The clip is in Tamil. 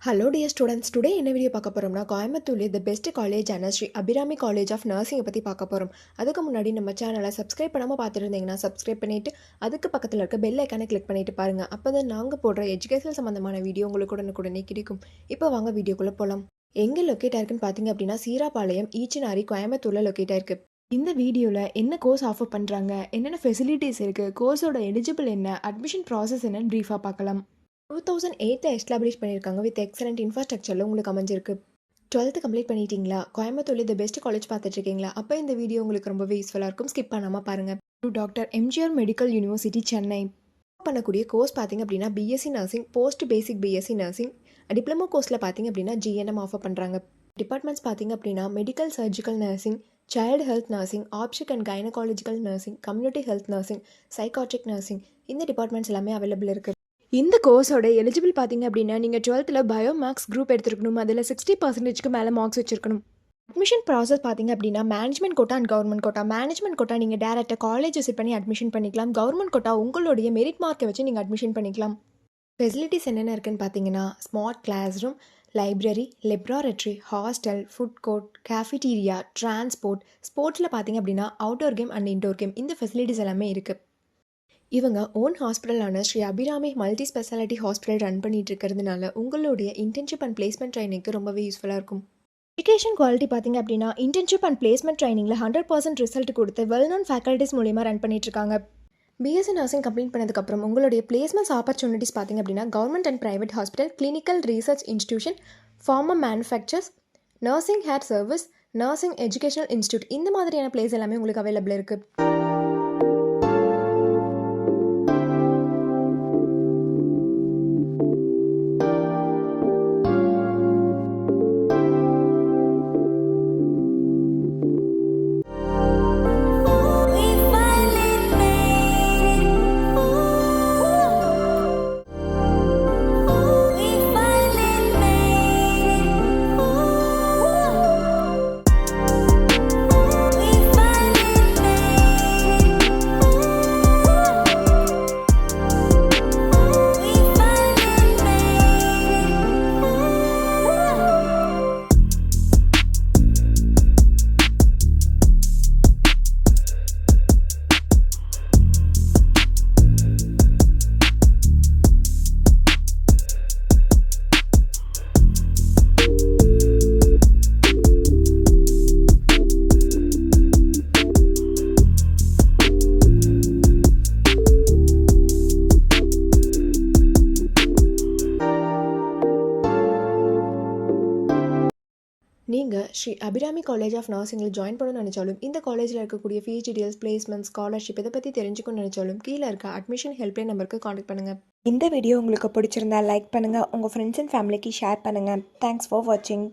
Hello dear students, today என்ன வீடியோ பார்க்க போறோம்னா கோயம்புத்தூர்ல தி பெஸ்ட் காலேஜ் ஆன ஸ்ரீ அபிராமி காலேஜ் ஆஃப் நர்சிங்கை பற்றி பார்க்க போகிறோம். அதுக்கு முன்னாடி நம்ம சேனலை சப்ஸ்கிரைப் பண்ணாமல் பார்த்துட்டு இருந்தீங்கன்னா சப்ஸ்கிரைப் பண்ணிவிட்டு அதுக்கு பக்கத்தில் இருக்க பெல் ஐக்கானை கிளிக் பண்ணிட்டு பாருங்கள். அப்போ தான் நாங்கள் போடுற எஜுகேஷன் சம்மந்தமான வீடியோ உங்களுக்கு உடனுக்குடனே கிடைக்கும். இப்போ வாங்க வீடியோக்குள்ளே போகலாம். எங்கே லொக்கேட் ஆயிருக்குன்னு பார்த்தீங்க அப்படின்னா சீராபாளையம் ஈச்சினாரி கோயம்புத்தூரில் லொக்கேட் ஆயிருக்கு. இந்த வீடியோவில் என்ன கோர்ஸ் ஆஃபர் பண்ணுறாங்க, என்னென்ன ஃபெசிலிட்டிஸ் இருக்குது, கோர்ஸோட எலிஜிபிள் என்ன, அட்மிஷன் ப்ராசஸ் என்னன்னு ப்ரீஃபாக பார்க்கலாம். 2008 எஸ்டாப்ளிஷ் பண்ணியிருக்காங்க வித் எக்ஸலண்ட் இன்ஃப்ராஸ்ட்ரக்சரில் உங்களுக்கு அமைஞ்சிருக்கு. 12th கம்ப்ளீட் பண்ணிட்டீங்களா, கோயம்புத்தூர்ல தி பெஸ்ட் காலேஜ் பார்த்துட்டு இருக்கீங்களா, அப்போ இந்த வீடியோ உங்களுக்கு ரொம்பவே யூஸ்ஃபுல்லாக இருக்கும். ஸ்கிப் பண்ணாமல் பாருங்கள். Doctor MGR medical university Chennai பண்ணக்கூடிய கோர்ஸ் பார்த்தீங்க அப்படின்னா BSc nursing, post basic BSc nursing, diploma கோர்ஸில் பார்த்தீங்க அப்படின்னா ஜிஎன்எம் ஆஃபர் பண்ணுறாங்க. டிபார்ட்மெண்ட்ஸ் பார்த்தீங்க அப்படின்னா medical surgical nursing, child health nursing, obstetric and gynaecological nursing, community health nursing, psychiatric nursing, இந்த டிபார்ட்மெண்ட்ஸ் எல்லாமே அவைலபிள் இருக்குது. இந்த கோர்ஸோட எலிஜிபிள் பார்த்தீங்க அப்படின்னா நீங்கள் 12th பயோ மேக்ஸ் குரூப் எடுத்துருக்கணும். அதில் 60% மேலே மார்க்ஸ் வச்சிருக்கணும். அட்மிஷன் ப்ராசஸ் பார்த்தீங்க அப்படின்னா management quota and government quota. Management quota நீங்கள் டேரெக்டாக காலேஜ் விசிட் பண்ணி அட்மிஷன் பண்ணிக்கலாம். கவர்மெண்ட் கோட்டா உங்களுடைய மெரிட் மார்க்கை வச்சு நீங்கள் அட்மிஷன் பண்ணிக்கலாம். ஃபெசிலிட்டிஸ் என்னென்ன இருக்குன்னு பார்த்தீங்கன்னா smart class room, library, laboratory, hostel, food court, cafeteria, transport, ஸ்போர்ட்ஸில் பார்த்தீங்க அப்படின்னா outdoor game and indoor game, இந்த ஃபெசிலிட்டிஸ் எல்லாமே இருக்குது. இவங்க ஓன் ஹாஸ்பிட்டலான Sri Abirami multi speciality hospital run பண்ணிட்டு இருக்கிறதுனால உங்களுடைய இன்டர்ன்ஷிப் அண்ட் பிளேஸ்மெண்ட் ட்ரைனிங்க்கு ரொம்பவே யூஸ்ஃபுல்லாக இருக்கும். எஜுகேஷன் குவாலிட்டி பார்த்தீங்க அப்படின்னா இன்டர்ன்ஷிப் அண்ட் பிளேஸ்மெண்ட் ட்ரைனிங்கில் 100% ரிசல்ட் கொடுத்து வெல் நோன் ஃபேக்கல்ட்டிஸ் மூலிமா ரன் பண்ணிட்டு இருக்காங்க. பிஎஸ்சி நர்சிங் கம்ப்ளீட் பண்ணதுக்கப்புறம் உங்களுடைய பிளேஸ்மெண்ட்ஸ் ஆப்பர்ச்சுனிட்டிஸ் பார்த்தீங்க அப்படின்னா government and private hospital, clinical research institution, pharma manufacturers, nursing care service, nursing educational institute, இந்த மாதிரியான பிளேஸ் எல்லாமே உங்களுக்கு அவைலபிள் இருக்குது. நீங்கள் ஸ்ரீ அபிராமி காலேஜ் ஆஃப் நர்சிங்கில் ஜாயின் பண்ணணும்னு நினச்சாலும், இந்த காலேஜில் இருக்கக்கூடிய ஃபீஸ் டீடைல்ஸ், பிளேஸ்மெண்ட், ஸ்காலர்ஷிப் இதை பற்றி தெரிஞ்சுக்கணும்னு நினச்சாலும் கீழே இருக்க அட்மிஷன் ஹெல்ப்லைன் நம்பருக்கு காண்டாக்ட் பண்ணுங்கள். இந்த வீடியோ உங்களுக்கு பிடிச்சிருந்தா லைக் பண்ணுங்கள், உங்கள் ஃப்ரெண்ட்ஸ் அண்ட் ஃபேமிலிக்கு ஷேர் பண்ணுங்கள். தேங்க்ஸ் ஃபார் வாட்சிங்.